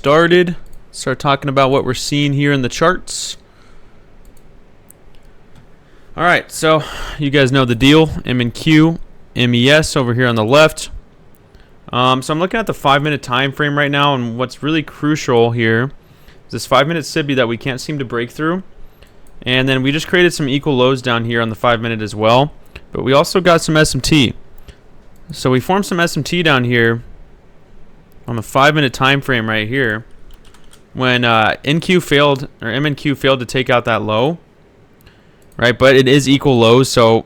started. Start talking about what we're seeing here in the charts. All right, so you guys know the deal. M&Q, MES over here on the left. So I'm looking at the 5-minute time frame right now, and what's really crucial here is this 5-minute SIBI that we can't seem to break through. And then we just created some equal lows down here on the 5-minute as well. But we also got some SMT. So we formed some SMT down here on the 5-minute time frame right here when NQ failed, or MNQ failed to take out that low. Right, but it is equal lows, so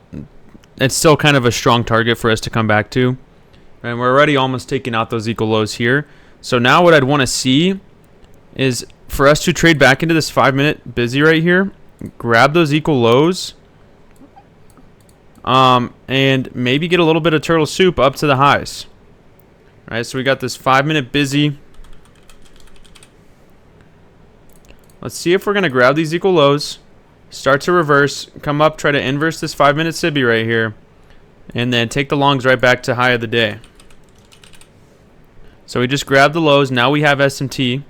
it's still kind of a strong target for us to come back to. And we're already almost taking out those equal lows here. So now what I'd want to see is for us to trade back into this 5-minute busy right here, grab those equal lows, and maybe get a little bit of turtle soup up to the highs. All right, so we got this 5-minute busy. Let's see if we're going to grab these equal lows, start to reverse, come up, try to inverse this 5-minute SIBI right here, and then take the longs right back to high of the day. So we just grabbed the lows. Now we have SMT.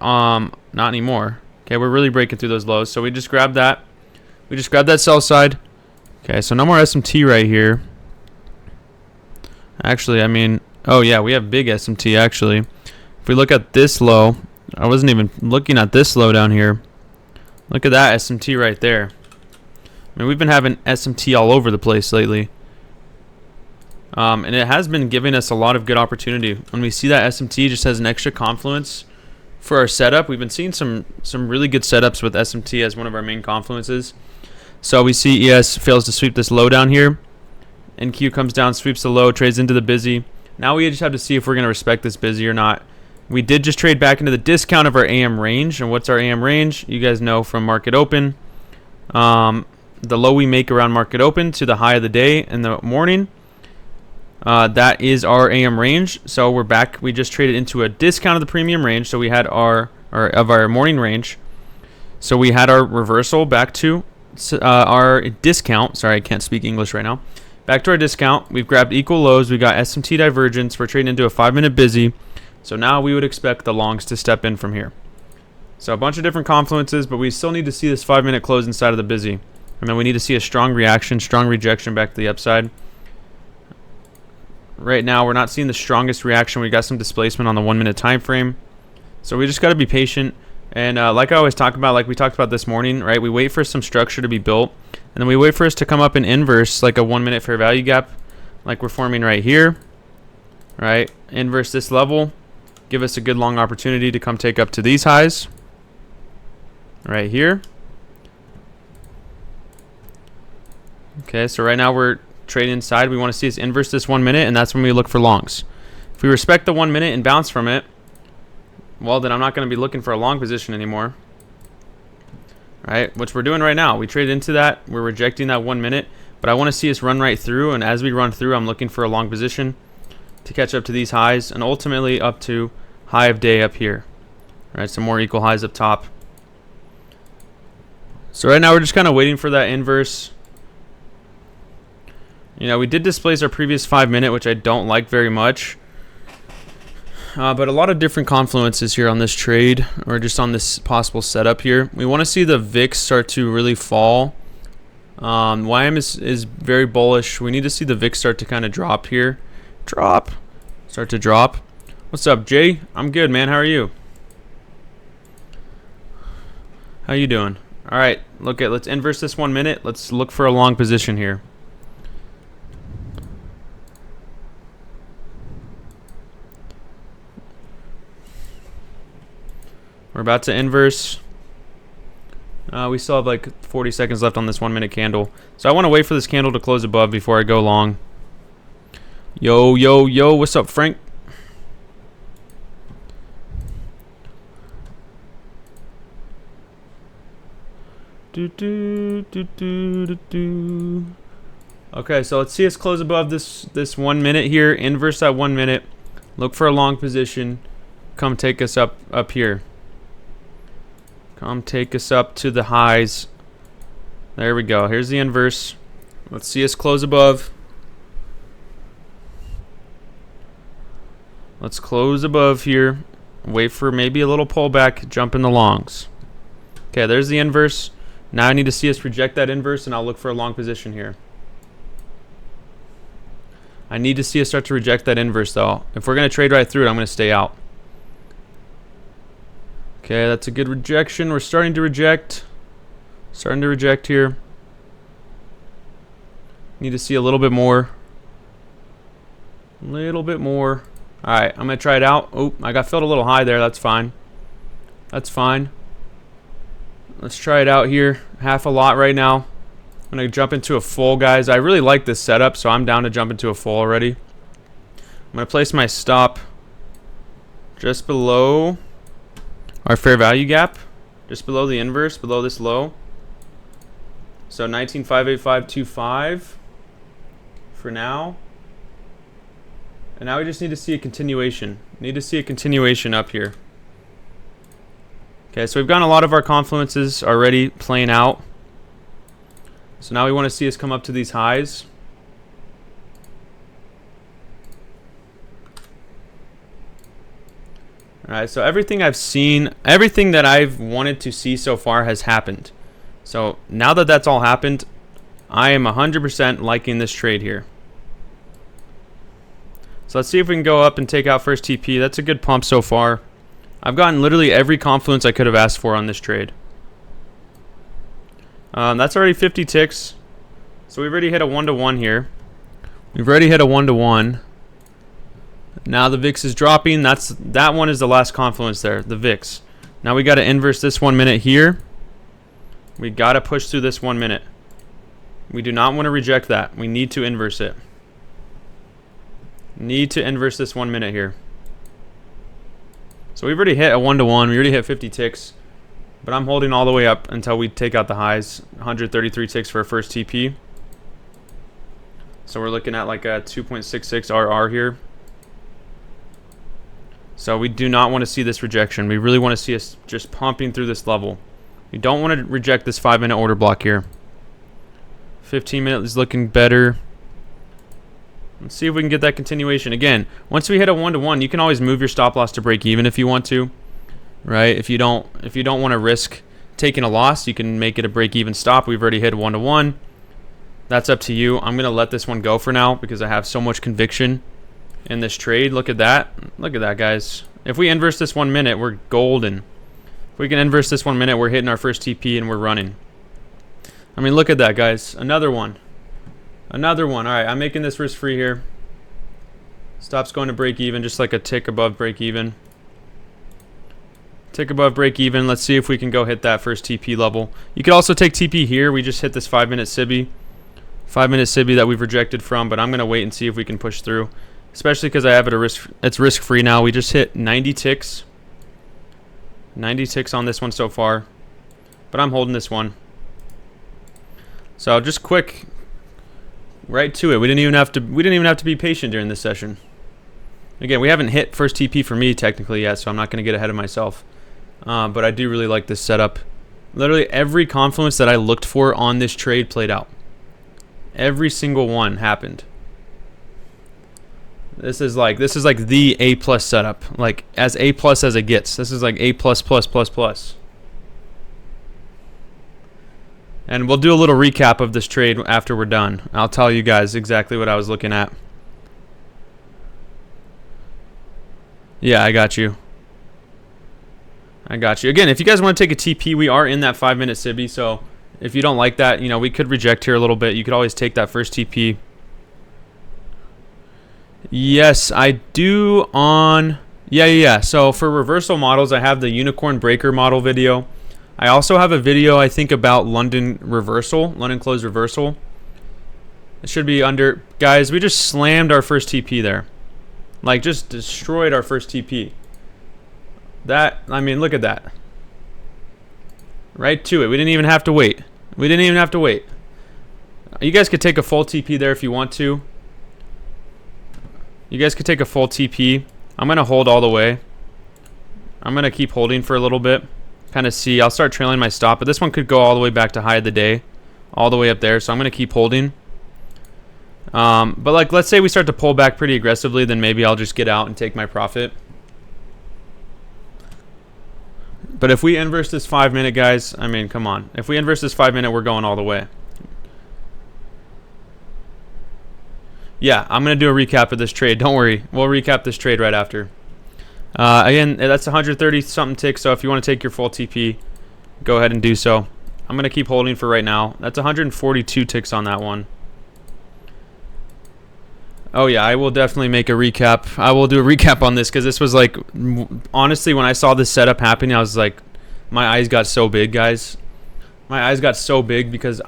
Not anymore. Okay, we're really breaking through those lows. So we just grabbed that. We just grabbed that sell side. Okay, so no more SMT right here. Actually, I mean, oh yeah, we have big SMT actually. If we look at this low, I wasn't even looking at this low down here. Look at that SMT right there. I mean, we've been having SMT all over the place lately. And it has been giving us a lot of good opportunity. When we see that SMT just has an extra confluence for our setup, we've been seeing some really good setups with SMT as one of our main confluences. So we see ES fails to sweep this low down here. NQ comes down, sweeps the low, trades into the busy. Now we just have to see if we're going to respect this busy or not. We did just trade back into the discount of our AM range. And what's our AM range? You guys know from market open. The low we make around market open to the high of the day in the morning. That is our AM range. So we're back. We just traded into a discount of the premium range. So we had our morning range. So we had our reversal back to our discount. Sorry, I can't speak English right now. Back to our discount. We've grabbed equal lows. We got SMT divergence. We're trading into a 5-minute busy. So now we would expect the longs to step in from here. So a bunch of different confluences, but we still need to see this 5-minute close inside of the busy. And then we need to see a strong reaction, strong rejection back to the upside. Right now, we're not seeing the strongest reaction. We got some displacement on the 1-minute time frame. So we just got to be patient. And like I always talk about, like we talked about this morning, right? We wait for some structure to be built. And then we wait for us to come up in inverse, like a 1-minute fair value gap, like we're forming right here. Right? Inverse this level. Give us a good long opportunity to come take up to these highs. Right here. Okay, so right now we're trading inside. We want to see us inverse this 1 minute, and that's when we look for longs. If we respect the 1 minute and bounce from it, well, then I'm not going to be looking for a long position anymore. Right, which we're doing right now. We traded into that. We're rejecting that 1 minute, but I want to see us run right through, and as we run through, I'm looking for a long position to catch up to these highs, and ultimately up to high of day up here. Right, some more equal highs up top. So right now we're just kind of waiting for that inverse. You know, we did displace our previous 5-minute, which I don't like very much. But a lot of different confluences here on this trade, or just on this possible setup here. We want to see the VIX start to really fall. YM is very bullish. We need to see the VIX start to kind of drop here. Start to drop. What's up, Jay? I'm good, man. How are you? How you doing? All right, let's inverse this 1 minute. Let's look for a long position here. We're about to inverse. We still have like 40 seconds left on this 1 minute candle. So I want to wait for this candle to close above before I go long. Yo, yo, yo, what's up, Frank? Okay, so let's see us close above this 1 minute here. Inverse that 1 minute. Look for a long position. Come take us up here. Come take us up to the highs. There we go. Here's the inverse. Let's see us close above. Let's close above here. Wait for maybe a little pullback, jump in the longs. Okay, there's the inverse. Now I need to see us reject that inverse, and I'll look for a long position here. I need to see us start to reject that inverse, though. If we're going to trade right through it, I'm going to stay out. Okay, that's a good rejection. We're starting to reject. Starting to reject here. Need to see a little bit more. A little bit more. Alright, I'm going to try it out. Oh, I got filled a little high there. That's fine. That's fine. Let's try it out here. Half a lot right now. I'm going to jump into a full, guys. I really like this setup, so I'm down to jump into a full already. I'm going to place my stop just below our fair value gap. Just below the inverse, below this low. So 19,585.25 for now. And now we just need to see a continuation. Need to see a continuation up here. Okay, so we've gotten a lot of our confluences already playing out. So now we want to see us come up to these highs. Alright, so everything I've seen, everything that I've wanted to see so far has happened. So now that that's all happened, I am 100% liking this trade here. So let's see if we can go up and take out first TP. That's a good pump so far. I've gotten literally every confluence I could have asked for on this trade. That's already 50 ticks. So we've already hit a 1-to-1 here. We've already hit a 1-to-1. Now the VIX is dropping. That one is the last confluence there, the VIX. Now we got to inverse this 1 minute here. We got to push through this 1 minute. We do not want to reject that. We need to inverse it. Need to inverse this 1 minute here. So we've already hit a 1-to-1. We already hit 50 ticks. But I'm holding all the way up until we take out the highs. 133 ticks for our first TP. So we're looking at like a 2.66 RR here. So we do not want to see this rejection. We really want to see us just pumping through this level. We don't want to reject this 5-minute order block here. 15 minutes is looking better. Let's see if we can get that continuation. Again, once we hit a 1-to-1, you can always move your stop loss to break even if you want to. Right? If you don't want to risk taking a loss, you can make it a break even stop. We've already hit 1-to-1. That's up to you. I'm going to let this one go for now because I have so much conviction in this trade. Look at that. Look at that, guys. If we inverse this 1 minute, we're golden. If we can inverse this 1 minute, we're hitting our first TP and we're running. I mean, look at that, guys. Another one. Another one. All right, I'm making this risk free here. Stop's going to break even, just like a tick above break even. Tick above break even. Let's see if we can go hit that first TP level. You could also take TP here. We just hit this 5-minute SIBI. 5-minute SIBI that we've rejected from, but I'm going to wait and see if we can push through. Especially because I have it a risk. It's risk free now. We just hit 90 ticks. 90 ticks on this one so far. But I'm holding this one. So just quick. Right to it. We didn't even have to be patient during this session. Again, we haven't hit first TP for me technically yet, so I'm not going to get ahead of myself. But I do really like this setup. Literally every confluence that I looked for on this trade played out. Every single one happened. This is like the A+ setup. Like as A+ as it gets. This is like A+++++. And we'll do a little recap of this trade after we're done. I'll tell you guys exactly what I was looking at. Yeah, I got you. I got you. Again, if you guys want to take a TP, we are in that 5-minute SIBI, so if you don't like that, you know, we could reject here a little bit. You could always take that first TP. Yes, I do on... Yeah. So for reversal models, I have the Unicorn Breaker model video. I also have a video, I think, about London reversal, London close reversal. It should be under... Guys, we just slammed our first TP there. Like, just destroyed our first TP. That, I mean, look at that. Right to it. We didn't even have to wait. We didn't even have to wait. You guys could take a full TP there if you want to. You guys could take a full TP. I'm going to hold all the way. I'm going to keep holding for a little bit. Kind of see. I'll start trailing my stop, but this one could go all the way back to high of the day. All the way up there, so I'm going to keep holding. But like, let's say we start to pull back pretty aggressively, then maybe I'll just get out and take my profit. But if we inverse this 5 minute, guys, I mean, come on. If we inverse this 5 minute, we're going all the way. Yeah, I'm going to do a recap of this trade. Don't worry. We'll recap this trade right after. Again, that's 130 something ticks, so if you want to take your full TP, go ahead and do so. I'm going to keep holding for right now. That's 142 ticks on that one. Oh yeah, I will definitely make a recap. I will do a recap on this because this was like, honestly, when I saw this setup happening, I was like, my eyes got so big, guys. My eyes got so big because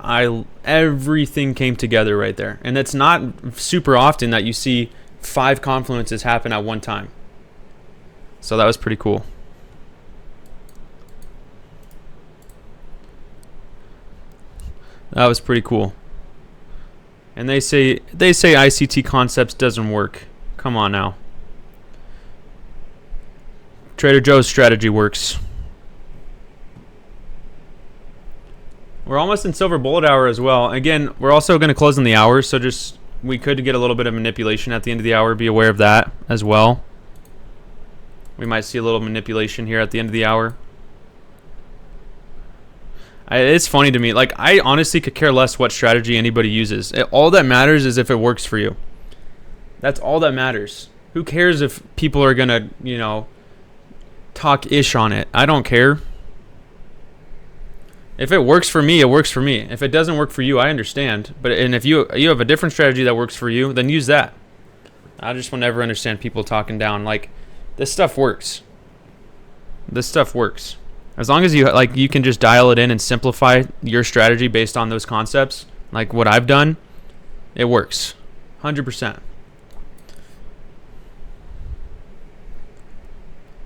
everything came together right there. And it's not super often that you see 5 confluences happen at one time. So that was pretty cool. That was pretty cool. And they say ICT Concepts doesn't work. Come on now. Trader Joe's strategy works. We're almost in silver bullet hour as well. Again, we're also going to close in the hour, so just we could get a little bit of manipulation at the end of the hour. Be aware of that as well. We might see a little manipulation here at the end of the hour. It's funny to me. Like, I honestly could care less what strategy anybody uses. All that matters is if it works for you. That's all that matters. Who cares if people are going to, you know, talk ish on it? I don't care. If it works for me, it works for me. If it doesn't work for you, I understand. And if you have a different strategy that works for you, then use that. I just will never understand people talking down. Like, this stuff works. This stuff works. As long as you can just dial it in and simplify your strategy based on those concepts, like what I've done, it works. 100%.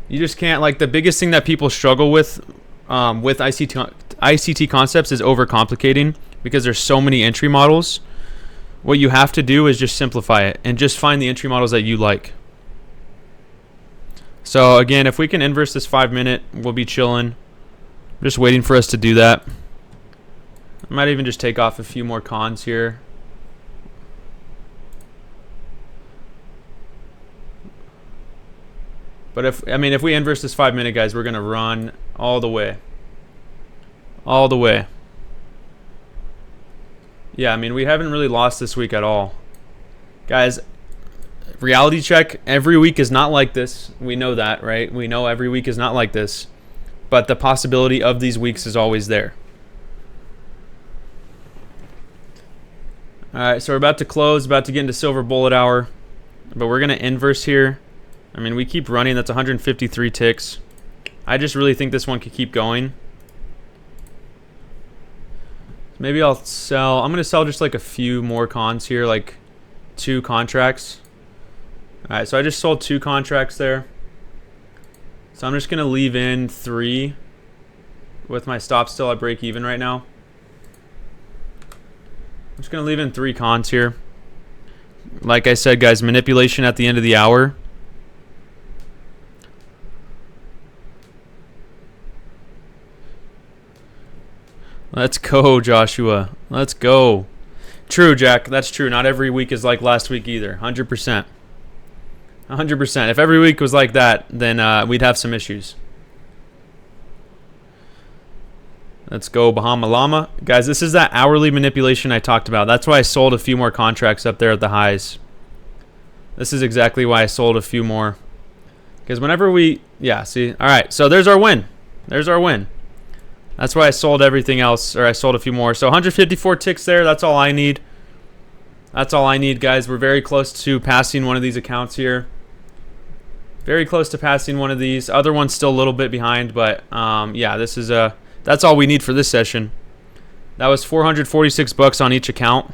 You just can't, like, the biggest thing that people struggle with ICT Concepts is overcomplicating because there's so many entry models. What you have to do is just simplify it and just find the entry models that you like. So again, if we can inverse this 5 minute, we'll be chilling. Just waiting for us to do that. I might even just take off a few more cons here. But if we inverse this 5 minute, guys, we're gonna run all the way. All the way. Yeah, I mean, we haven't really lost this week at all. Guys, reality check, every week is not like this. We know that, right? We know every week is not like this. But the possibility of these weeks is always there. Alright, so we're about to close, about to get into silver bullet hour. But we're going to inverse here. I mean, we keep running. That's 153 ticks. I just really think this one could keep going. Maybe I'll sell. I'm going to sell just like a few more cons here, like 2 contracts. Alright, so I just sold 2 contracts there. So I'm just going to leave in 3 with my stop still at break even right now. I'm just going to leave in 3 cons here. Like I said, guys, manipulation at the end of the hour. Let's go, Joshua. Let's go. True, Jack. That's true. Not every week is like last week either. 100%. 100%. If every week was like that, then we'd have some issues. Let's go, Bahama Llama. Guys, this is that hourly manipulation I talked about. That's why I sold a few more contracts up there at the highs. This is exactly why I sold a few more. Because whenever we... Yeah, see? All right, so there's our win. There's our win. That's why I sold everything else, or I sold a few more. So 154 ticks there. That's all I need. That's all I need, guys. We're very close to passing one of these accounts here. Very close to passing one of these. Other one's still a little bit behind, but yeah, this is that's all we need for this session. That was 446 bucks on each account.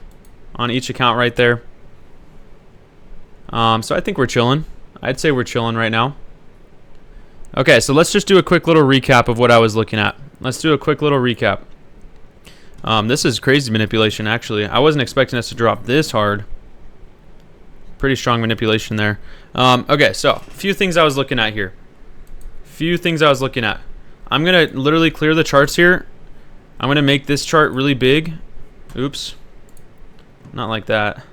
On each account right there. So I think we're chilling. I'd say we're chilling right now. Okay, so let's just do a quick little recap of what I was looking at. Let's do a quick little recap. This is crazy manipulation, actually. I wasn't expecting us to drop this hard. Pretty strong manipulation there. Okay, so a few things I was looking at here. I'm going to literally clear the charts here. I'm going to make this chart really big. Oops. Not like that.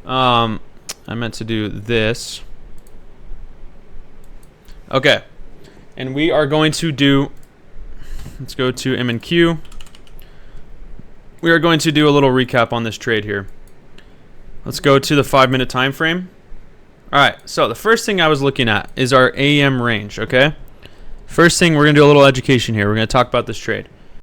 I meant to do this. Okay. And we are going to do, let's go to M&Q. We are going to do a little recap on this trade here. Let's go to the 5-minute time frame. All right, so the first thing I was looking at is our AM range, okay? First thing, we're going to do a little education here. We're going to talk about this trade.